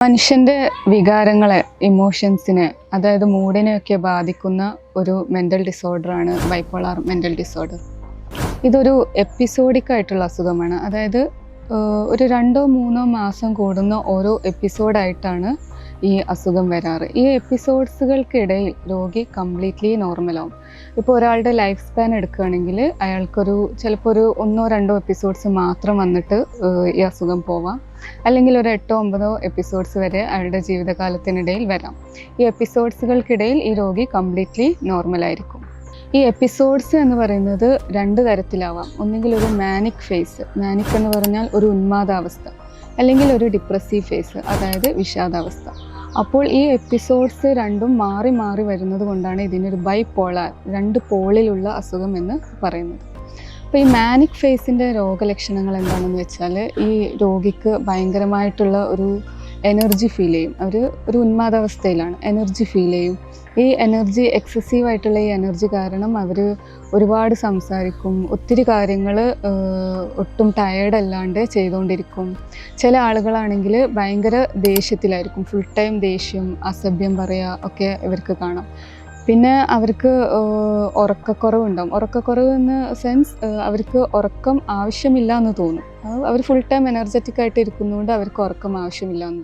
മനുഷ്യൻ്റെ വികാരങ്ങളെ, ഇമോഷൻസിനെ, അതായത് മൂഡിനെയൊക്കെ ബാധിക്കുന്ന ഒരു മെൻ്റൽ ഡിസോർഡറാണ് ബൈപ്പോളാർ മെൻ്റൽ ഡിസോർഡർ. ഇതൊരു എപ്പിസോഡിക് ആയിട്ടുള്ള അസുഖമാണ്. അതായത് ഒരു 2-3 മാസം കൂടുന്ന ഓരോ എപ്പിസോഡായിട്ടാണ് ഈ അസുഖം വരാറ്. ഈ എപ്പിസോഡ്സുകൾക്കിടയിൽ രോഗി കംപ്ലീറ്റ്ലി നോർമലാവും. ഇപ്പോൾ ഒരാളുടെ ലൈഫ് സ്പാൻ എടുക്കുകയാണെങ്കിൽ അയാൾക്കൊരു ചിലപ്പോൾ ഒരു 1-2 എപ്പിസോഡ്സ് മാത്രം വന്നിട്ട് ഈ അസുഖം പോവാം, അല്ലെങ്കിൽ ഒരു 8-9 എപ്പിസോഡ്സ് വരെ അയാളുടെ ജീവിതകാലത്തിനിടയിൽ വരാം. ഈ എപ്പിസോഡ്സുകൾക്കിടയിൽ ഈ രോഗി കംപ്ലീറ്റ്ലി നോർമലായിരിക്കും. ഈ എപ്പിസോഡ്സ് എന്ന് പറയുന്നത് 2 തരത്തിലാവാം. ഒന്നുകിൽ ഒരു മാനിക് ഫേസ്, മാനിക് എന്ന് പറഞ്ഞാൽ ഒരു ഉന്മാദാവസ്ഥ, അല്ലെങ്കിൽ ഒരു ഡിപ്രസീവ് ഫേസ്, അതായത് വിഷാദാവസ്ഥ. അപ്പോൾ ഈ എപ്പിസോഡ്സ് രണ്ടും മാറി മാറി വരുന്നത് കൊണ്ടാണ് ഇതിനൊരു ബൈപ്പോളാർ, 2 പോളിലുള്ള അസുഖം എന്ന് പറയുന്നത്. അപ്പോൾ ഈ മാനിക് ഫേസിൻ്റെ രോഗലക്ഷണങ്ങൾ എന്താണെന്ന് വെച്ചാൽ, ഈ രോഗിക്ക് ഭയങ്കരമായിട്ടുള്ള ഒരു എനർജി ഫീൽ ചെയ്യും. ഒരു ഉന്മാദാവസ്ഥയിലാണ്, എനർജി ഫീൽ ചെയ്യും. ഈ എനർജി, എക്സസീവായിട്ടുള്ള ഈ എനർജി കാരണം അവർ ഒരുപാട് സംസാരിക്കും, ഒത്തിരി കാര്യങ്ങൾ ഒട്ടും ടയേർഡല്ലാണ്ട് ചെയ്തുകൊണ്ടിരിക്കും. ചില ആളുകളാണെങ്കിൽ ഭയങ്കര ദേഷ്യത്തിലായിരിക്കും, ഫുൾ ടൈം ദേഷ്യം, അസഭ്യം പറയുക ഒക്കെ ഇവർക്ക് കാണാം. പിന്നെ അവർക്ക് ഉറക്കക്കുറവുണ്ടാവും. ഉറക്കക്കുറവ് എന്ന സെൻസ്, അവർക്ക് ഉറക്കം ആവശ്യമില്ല എന്ന് തോന്നും. അവർ ഫുൾ ടൈം എനർജറ്റിക് ആയിട്ട് ഇരിക്കുന്നതുകൊണ്ട് അവർക്ക് ഉറക്കം ആവശ്യമില്ല എന്ന്